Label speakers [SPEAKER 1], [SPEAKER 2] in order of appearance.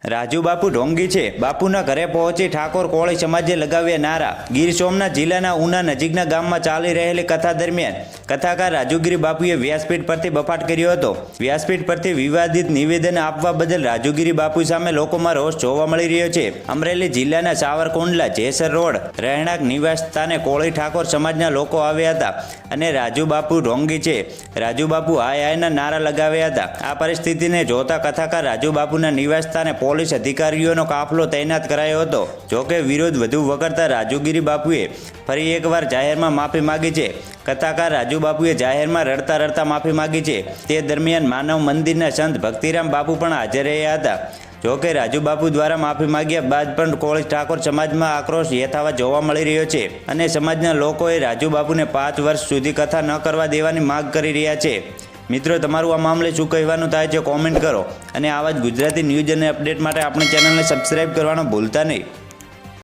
[SPEAKER 1] રાજુ બાપુ ઢોંગી છે, બાપુના ઘરે પહોંચી ઠાકોર કોળી સમાજે લગાવ્યા નારા। ગીર સોમનાથ જિલ્લાના ઉના નજીકના ગામમાં ચાલી રહેલી કથા દરમિયાન કથાકાર રાજુગીરી બાપુએ વ્યાસપીઠ પરથી બફાટ કર્યો હતો। વ્યાસપીઠ પરથી વિવાદિત નિવેદન આપવા બદલ રાજુગીરી બાપુ સામે લોકોમાં રોષ જોવા મળી રહ્યો છે। અમરેલી જિલ્લાના સાવરકુંડલા જેસર રોડ રહેણાંક નિવાસ સ્થાને કોળી ઠાકોર સમાજના લોકો આવ્યા હતા અને રાજુ બાપુ ઢોંગી છે, રાજુ બાપુ હાય હાયના નારા લગાવ્યા હતા। આ પરિસ્થિતિને જોતા કથાકાર રાજુ બાપુના નિવાસ સ્થાને પોલીસ અધિકારીઓનો કાફલો તૈનાત કરાયો હતો। જોકે વિરોધ વધુ વકરતા રાજુગીરી બાપુએ ફરી એકવાર જાહેરમાં માફી માગી છે। કથાકાર રાજુ બાપુએ જાહેરમાં રડતા રડતા માફી માગી છે। તે દરમિયાન માનવ મંદિરના સંત ભક્તિરામ બાપુ પણ હાજર રહ્યા હતા। જોકે રાજુ બાપુ દ્વારા માફી માંગ્યા બાદ પણ કોળી ઠાકોર સમાજમાં આક્રોશ યથાવત જોવા મળી રહ્યો છે અને સમાજના લોકોએ રાજુ બાપુને 5 વર્ષ સુધી કથા ન કરવા દેવાની માંગ કરી રહ્યા છે। મિત્રો, તમારું આ મામલે શું કહેવાનું થાય છે કોમેન્ટ કરો અને આવા જ ગુજરાતી ન્યૂઝ અને અપડેટ માટે આપણી ચેનલને સબસ્ક્રાઈબ કરવાનું ભૂલતા નહીં।